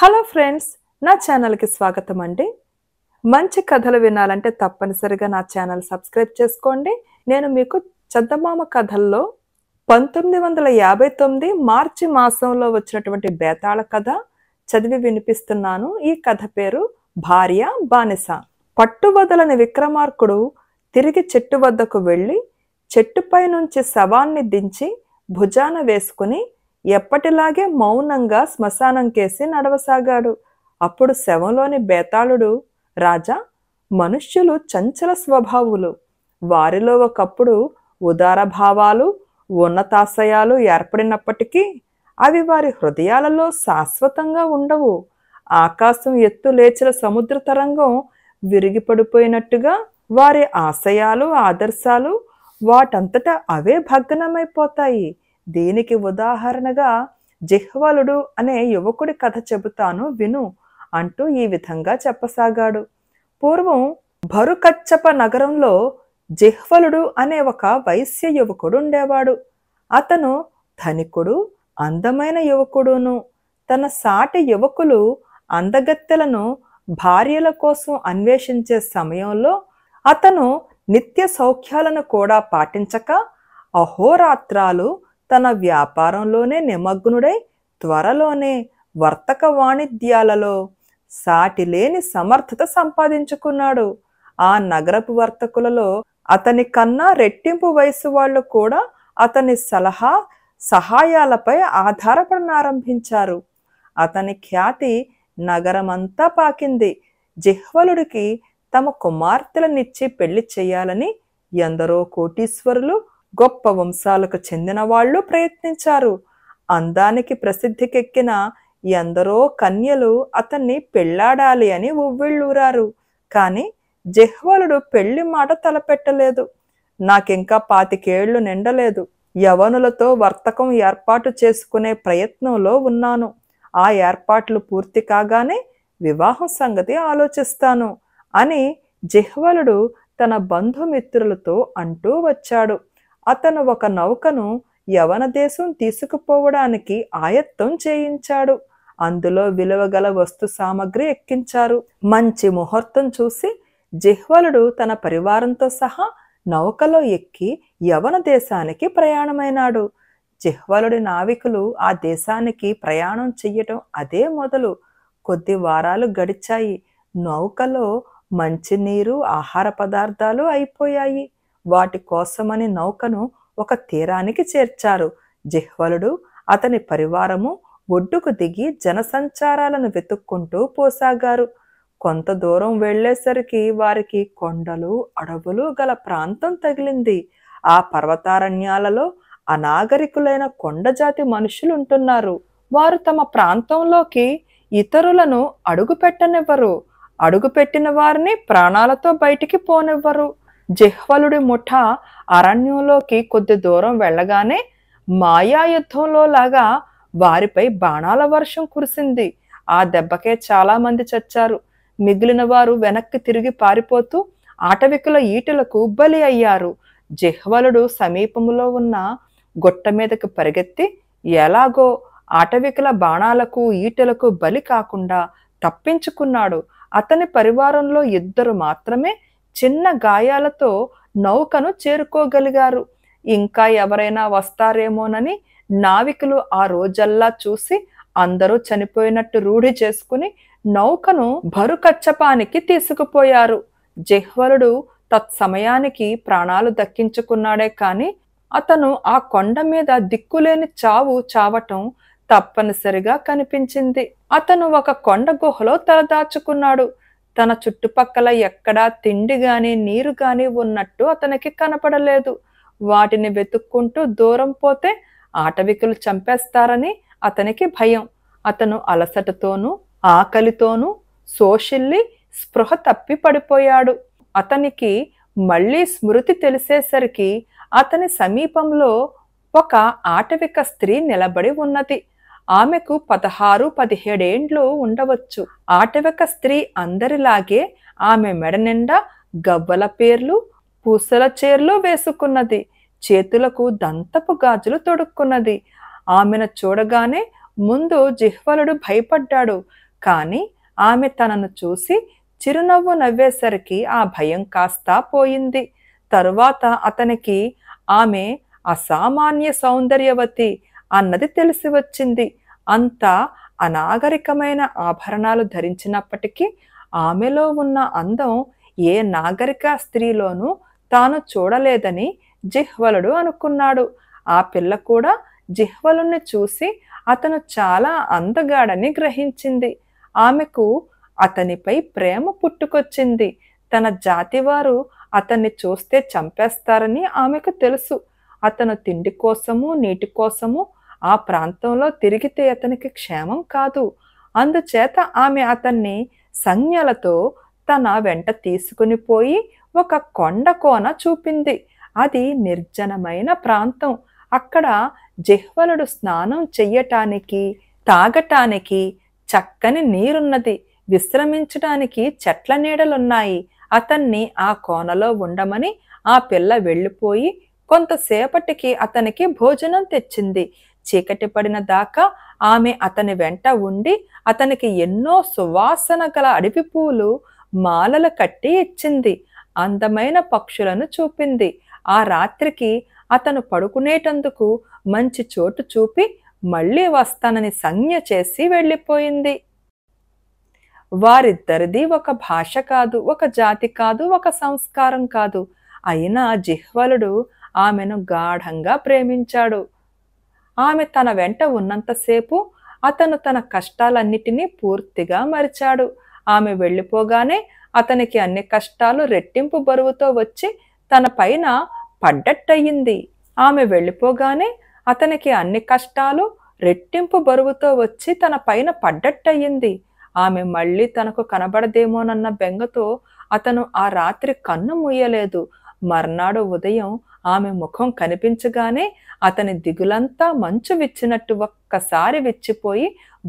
Hello friends, నా ఛానల్కి స్వాగతం అండి. మంచి కథలు వినాలంటే తప్పనిసరిగా నా ఛానల్ సబ్స్క్రైబ్ చేసుకోండి. నేను మీకు చందమామ కథల్లో 1959 మార్చి మాసంలో వచ్చినటువంటి బేతాళ కథ చదివి వినిపిస్తున్నాను. ఈ కథ పేరు భార్య బానిస. పట్టువదలని విక్రమార్కుడు తిరిగి చెట్టు వద్దకు వెళ్ళి చెట్టుపై నుంచి శవాన్ని దించి భుజాన వేసుకుని ఎప్పటిలాగే మౌనంగా శ్మశానం కేసి నడవసాగాడు. అప్పుడు శవంలోని బేతాళుడు, రాజా, మనుష్యులు చంచల స్వభావులు. వారిలో ఒకప్పుడు ఉదార భావాలు, ఉన్నతాశయాలు ఏర్పడినప్పటికీ అవి వారి హృదయాలలో శాశ్వతంగా ఉండవు. ఆకాశం ఎత్తు లేచిన సముద్ర తరంగం విరిగిపడిపోయినట్టుగా వారి ఆశయాలు, ఆదర్శాలు వాటంతటా అవే భగ్నమైపోతాయి. దీనికి ఉదాహరణగా జిహ్వలుడు అనే యువకుడి కథ చెబుతాను విను అంటూ ఈ విధంగా చెప్పసాగాడు. పూర్వం భరుకచ్చప నగరంలో జిహ్వలుడు అనే ఒక వైశ్య యువకుడు ఉండేవాడు. అతను ధనికుడు, అందమైన యువకుడును. తన సాటి యువకులు అందగత్తెలను భార్యల కోసం అన్వేషించే సమయంలో అతను నిత్య సౌఖ్యాలను కూడా పాటించక అహోరాత్రాలు తన వ్యాపారంలోనే నిమగ్నుడై త్వరలోనే వర్తక వాణిజ్యాలలో సాటిలేని సమర్థత సంపాదించుకున్నాడు. ఆ నగరపు వర్తకులలో అతని కన్నా రెట్టింపు వయసు వాళ్ళు కూడా అతని సలహా సహాయాలపై ఆధారపడనారంభించారు. అతని ఖ్యాతి నగరమంతా పాకింది. జిహ్వలుడికి తమ కుమార్తెలనిచ్చి పెళ్లి చేయాలని ఎందరో కోటీశ్వరులు, గొప్ప వంశాలకు చెందిన వాళ్ళు ప్రయత్నించారు. అందానికి ప్రసిద్ధికెక్కిన ఎందరో కన్యలు అతన్ని పెళ్లాడాలి అని ఉవ్విళ్ళూరారు. కాని జిహ్వలుడు పెళ్లి మాట తలపెట్టలేదు. నాకింకా 25 ఏళ్లు నిండలేదు. యవనులతో వర్తకం ఏర్పాటు చేసుకునే ప్రయత్నంలో ఉన్నాను. ఆ ఏర్పాట్లు పూర్తి కాగానే వివాహం సంగతి ఆలోచిస్తాను అని జిహ్వలుడు తన బంధుమిత్రులతో అంటూ వచ్చాడు. అతను ఒక నౌకను యవన దేశం తీసుకుపోవడానికి ఆయత్తం చేయించాడు. అందులో విలువగల వస్తు సామగ్రి ఎక్కించారు. మంచి ముహూర్తం చూసి జిహ్వలుడు తన పరివారంతో సహా నౌకలో ఎక్కి యవన దేశానికి ప్రయాణమైనాడు. జిహ్వలుడి నావికులు ఆ దేశానికి ప్రయాణం చెయ్యటం అదే మొదలు. కొద్ది వారాలు గడిచాయి. నౌకలో మంచినీరు, ఆహార పదార్థాలు అయిపోయాయి. వాటి కోసమని నౌకను ఒక తీరానికి చేర్చారు. జిహ్వలుడు, అతని పరివారము ఒడ్డుకు దిగి జనసంచారాలను వెతుక్కుంటూ పోసాగారు. కొంత దూరం వెళ్లేసరికి వారికి కొండలు, అడవులు గల ప్రాంతం తగిలింది. ఆ పర్వతారణ్యాలలో అనాగరికులైన కొండజాతి మనుషులుంటున్నారు. వారు తమ ప్రాంతంలోకి ఇతరులను అడుగుపెట్టనివ్వరు. అడుగుపెట్టిన వారిని ప్రాణాలతో బయటికి పోనివ్వరు. జిహ్వలుడి ముఠా అరణ్యంలోకి కొద్ది దూరం వెళ్ళగానే మాయాయుద్ధంలో లాగా వారిపై బాణాల వర్షం కురిసింది. ఆ దెబ్బకే చాలా మంది చచ్చారు. మిగిలిన వారు వెనక్కి తిరిగి పారిపోతూ ఆటవికుల ఈటలకు బలి అయ్యారు. జిహ్వలుడు సమీపంలో ఉన్న గుట్ట మీదకి పరిగెత్తి ఎలాగో ఆటవికుల బాణాలకు ఈటలకు బలి కాకుండా తప్పించుకున్నాడు. అతని పరివారంలో 2 మాత్రమే చిన్న గాయాలతో నౌకను చేరుకోగలిగారు. ఇంకా ఎవరైనా వస్తారేమోనని నావికులు ఆ రోజల్లా చూసి అందరూ చనిపోయినట్టు రూఢి చేసుకుని నౌకను భరుకచ్చపానికి తీసుకుపోయారు. జిహ్వలుడు తత్సమయానికి ప్రాణాలు దక్కించుకున్నాడే కాని అతను ఆ కొండ మీద దిక్కులేని చావు చావటం తప్పనిసరిగా కనిపించింది. అతను ఒక కొండ గుహలో తలదాచుకున్నాడు. తన చుట్టుపక్కల ఎక్కడా తిండి గాని నీరు గాని ఉన్నట్టు అతనికి కనపడలేదు. వాటిని వెతుక్కుంటూ దూరం పోతే ఆటవికులు చంపేస్తారని అతనికి భయం. అతను అలసటతోనూ ఆకలితోనూ సోషిల్లి స్పృహ తప్పి పడిపోయాడు. అతనికి మళ్ళీ స్మృతి తెలిసేసరికి అతని సమీపంలో ఒక ఆటవిక స్త్రీ నిలబడి ఉన్నది. ఆమెకు 16-17 ఏండ్లు ఉండవచ్చు. ఆటవిక స్త్రీ అందరిలాగే ఆమె మెడ నిండా గవ్వల పేర్లు, పూసల చీరలు వేసుకున్నది. చేతులకు దంతపు గాజులు తొడుక్కున్నది. ఆమెను చూడగానే ముందు జిహ్వలుడు భయపడ్డాడు. కాని ఆమె తనను చూసి చిరునవ్వు నవ్వేసరికి ఆ భయం కాస్త పోయింది. తరువాత అతనికి ఆమె అసామాన్య సౌందర్యవతి అన్నది తెలిసి వచ్చింది. అంత అనాగరికమైన ఆభరణాలు ధరించినప్పటికీ ఆమెలో ఉన్న అందం ఏ నాగరిక స్త్రీలోనూ తాను చూడలేదని జిహ్వలుడు అనుకున్నాడు. ఆ పిల్ల కూడా జిహ్వలుణ్ణి చూసి అతను చాలా అందగాడని గ్రహించింది. ఆమెకు అతనిపై ప్రేమ పుట్టుకొచ్చింది. తన జాతివారు అతన్ని చూస్తే చంపేస్తారని ఆమెకు తెలుసు. అతను తిండి కోసము నీటి కోసము ఆ ప్రాంతంలో తిరిగితే అతనికి క్షేమం కాదు. అందుచేత ఆమె అతన్ని సంజ్ఞలతో తన వెంట తీసుకుని పోయి ఒక కొండ కోన చూపింది. అది నిర్జనమైన ప్రాంతం. అక్కడ జిహ్వలుడు స్నానం చెయ్యటానికి తాగటానికి చక్కని నీరున్నది. విశ్రమించటానికి చెట్ల నీడలున్నాయి. అతన్ని ఆ కోనలో ఉండమని ఆ పిల్ల వెళ్ళిపోయి కొంతసేపటికి అతనికి భోజనం తెచ్చింది. చీకటి పడిన దాకా ఆమె అతని వెంట ఉండి అతనికి ఎన్నో సువాసన గల అడవి పూలు మాలలు కట్టి ఇచ్చింది. అందమైన పక్షులను చూపింది. ఆ రాత్రికి అతను పడుకునేటందుకు మంచి చోటు చూపి మళ్ళీ వస్తానని సంజ్ఞ చేసి వెళ్ళిపోయింది. వారిద్దరిది ఒక భాష కాదు, ఒక జాతి కాదు, ఒక సంస్కారం కాదు. అయినా జిహ్వలుడు ఆమెను గాఢంగా ప్రేమించాడు. ఆమె తన వెంట ఉన్నంతసేపు అతను తన కష్టాలన్నిటినీ పూర్తిగా మరిచాడు. ఆమె వెళ్ళిపోగానే అతనికి అన్ని కష్టాలు రెట్టింపు బరువుతో వచ్చి తన పైన పడ్డట్టయింది. ఆమె వెళ్ళిపోగానే అతనికి అన్ని కష్టాలు రెట్టింపు బరువుతో వచ్చి తన పైన పడ్డట్టయింది. ఆమె మళ్ళీ తనకు కనబడదేమోనన్న బెంగతో అతను ఆ రాత్రి కన్ను మూయలేదు. మర్నాడు ఉదయం ఆమె ముఖం కనిపించగానే అతని దిగులంతా మంచు విచ్చినట్టు ఒక్కసారి విచ్చిపోయి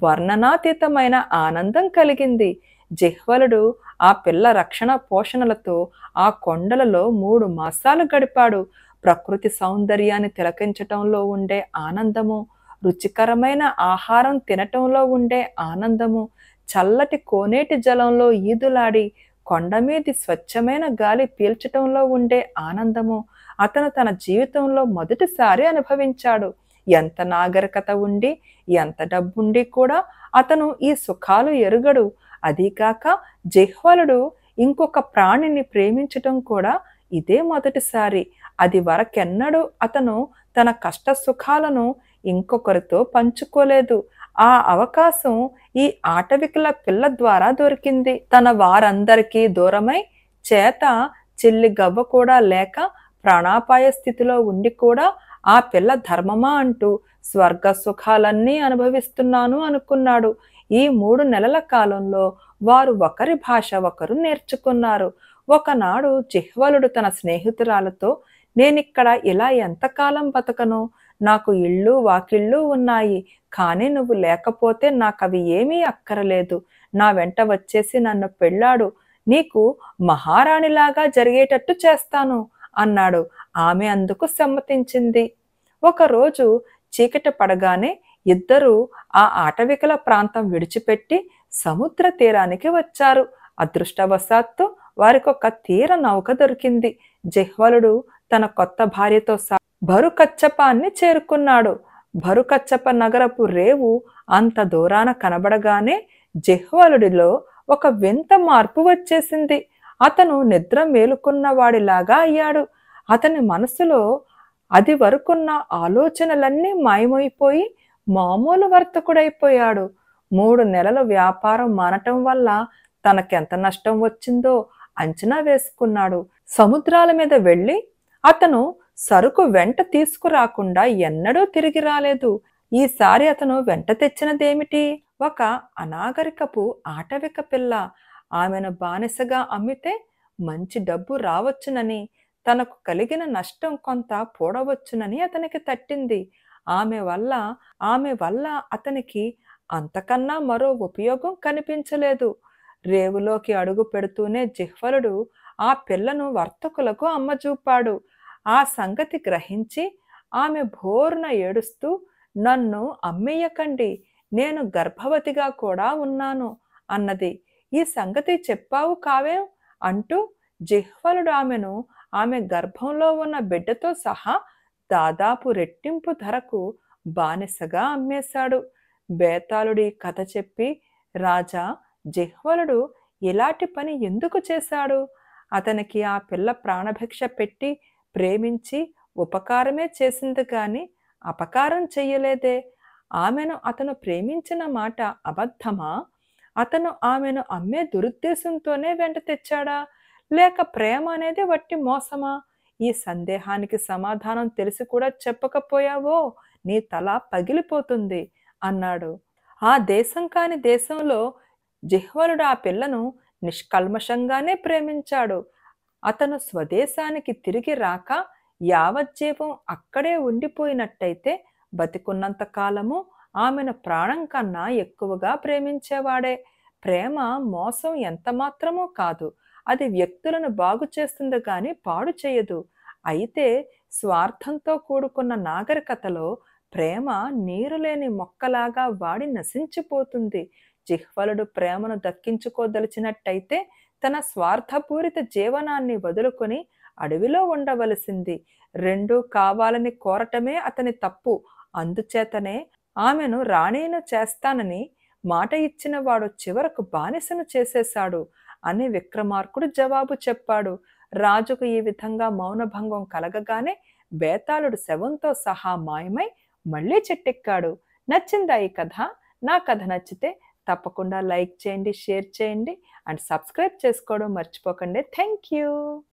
వర్ణనాతీతమైన ఆనందం కలిగింది. జిహ్వలుడు ఆ పిల్ల రక్షణ పోషణలతో ఆ కొండలలో 3 మాసాలు గడిపాడు. ప్రకృతి సౌందర్యాన్ని తిలకించటంలో ఉండే ఆనందము, రుచికరమైన ఆహారం తినటంలో ఉండే ఆనందము, చల్లటి కోనేటి జలంలో ఈదులాడి కొండమీది స్వచ్ఛమైన గాలి పీల్చటంలో ఉండే ఆనందము అతను తన జీవితంలో మొదటిసారి అనుభవించాడు. ఎంత నాగరికత ఉండి ఎంత డబ్బుండి కూడా అతను ఈ సుఖాలు ఎరుగడు. అదీకాక జిహ్వలుడు ఇంకొక ప్రాణిని ప్రేమించటం కూడా ఇదే మొదటిసారి. అది వరకెన్నడూ అతను తన కష్ట సుఖాలను ఇంకొకరితో పంచుకోలేదు. ఆ అవకాశం ఈ ఆటవికుల పిల్ల ద్వారా దొరికింది. తన వారందరికీ దూరమై చేత చిల్లి గవ్వ కూడా లేక ప్రాణాపాయ స్థితిలో ఉండి కూడా ఆ పిల్ల ధర్మమా అంటూ స్వర్గ సుఖాలన్నీ అనుభవిస్తున్నాను అనుకున్నాడు. ఈ 3 నెలల కాలంలో వారు ఒకరి భాష ఒకరు నేర్చుకున్నారు. ఒకనాడు జిహ్వలుడు తన స్నేహితురాలతో, నేనిక్కడ ఇలా ఎంతకాలం బతకను? నాకు ఇళ్ళు వాకిళ్ళు ఉన్నాయి. కానీ నువ్వు లేకపోతే నాకవి ఏమీ అక్కరలేదు. నా వెంట వచ్చేసి నన్ను పెళ్ళాడు. నీకు మహారాణిలాగా జరిగేటట్టు చేస్తాను అన్నాడు. ఆమె అందుకు సమ్మతించింది. ఒకరోజు చీకటి పడగానే ఇద్దరూ ఆ ఆటవికల ప్రాంతం విడిచిపెట్టి సముద్ర తీరానికి వచ్చారు. అదృష్టవశాత్తు వారికొక తీర నౌక దొరికింది. జిహ్వలుడు తన కొత్త భార్యతో భరుకచ్చపాన్ని చేరుకున్నాడు. భరుకచ్చప నగరపు రేవు అంత దూరాన కనబడగానే జిహ్వలుడిలో ఒక వింత మార్పు వచ్చేసింది. అతను నిద్ర మేలుకున్నవాడిలాగా అయ్యాడు. అతని మనసులో అది వరకున్న ఆలోచనలన్నీ మాయమైపోయి మామూలు వర్తకుడైపోయాడు. 3 నెలల వ్యాపారం మానటం వల్ల తనకెంత నష్టం వచ్చిందో అంచనా వేసుకున్నాడు. సముద్రాల మీద వెళ్ళి అతను సరుకు వెంట తీసుకురాకుండా ఎన్నడూ తిరిగి రాలేదు. ఈసారి అతను వెంట తెచ్చినదేమిటి? ఒక అనాగరికపు ఆటవిక పిల్ల. ఆమెను బానిసగా అమ్మితే మంచి డబ్బు రావచ్చునని, తనకు కలిగిన నష్టం కొంత పూడవచ్చునని అతనికి తట్టింది. ఆమె వల్ల అతనికి అంతకన్నా మరో ఉపయోగం కనిపించలేదు. రేవులోకి అడుగు పెడుతూనే జిహ్వలుడు ఆ పిల్లను వర్తకులకు అమ్మజూపాడు. ఆ సంగతి గ్రహించి ఆమె భోరున ఏడుస్తూ, నన్ను అమ్మేయకండి, నేను గర్భవతిగా కూడా ఉన్నాను అన్నది. ఈ సంగతి చెప్పావు కావేం అంటూ జిహ్వలుడు ఆమె గర్భంలో ఉన్న బిడ్డతో సహా దాదాపు రెట్టింపు ధరకు బానిసగా అమ్మేశాడు. బేతాళుడి కథ చెప్పి, రాజా, జిహ్వలుడు ఇలాంటి పని ఎందుకు చేశాడు? అతనికి ఆ పిల్ల ప్రాణభిక్ష పెట్టి ప్రేమించి ఉపకారమే చేసింది కాని అపకారం చెయ్యలేదే. అతను ప్రేమించిన మాట అబద్ధమా? అతను ఆమెను అమ్మే దురుద్దేశంతోనే వెంట తెచ్చాడా? లేక ప్రేమ అనేది వట్టి మోసమా? ఈ సందేహానికి సమాధానం తెలిసి కూడా చెప్పకపోయావో నీ తల పగిలిపోతుంది అన్నాడు. ఆ దేశం కాని దేశంలో జిహ్వలుడు ఆ పిల్లను నిష్కల్మషంగానే ప్రేమించాడు. అతను స్వదేశానికి తిరిగి రాక యావజ్జీవం అక్కడే ఉండిపోయినట్టయితే బతికున్నంత కాలము ఆమెను ప్రాణం కన్నా ఎక్కువగా ప్రేమించేవాడే. ప్రేమ మోసం ఎంతమాత్రమూ కాదు. అది వ్యక్తులను బాగు చేస్తుంది కానీ పాడు చేయదు. అయితే స్వార్థంతో కూడుకున్న నాగరికతలో ప్రేమ నీరులేని మొక్కలాగా వాడి నశించిపోతుంది. జిహ్వలుడు ప్రేమను దక్కించుకోదలిచినట్టయితే తన స్వార్థపూరిత జీవనాన్ని వదులుకొని అడవిలో ఉండవలసింది. రెండూ కావాలని కోరటమే అతని తప్పు. అందుచేతనే ఆమెను రాణిని చేస్తానని మాట ఇచ్చిన వాడు చివరకు బానిసను చేసేశాడు అని విక్రమార్కుడు జవాబు చెప్పాడు. రాజుకు ఈ విధంగా మౌనభంగం కలగగానే బేతాళుడు శవంతో సహా మాయమై మళ్ళీ చెట్టెక్కాడు. నచ్చిందా ఈ కథ? నా కథ నచ్చితే తప్పకుండా లైక్ చేయండి, షేర్ చేయండి అండ్ సబ్స్క్రైబ్ చేసుకోవడం మర్చిపోకండి. Thank you.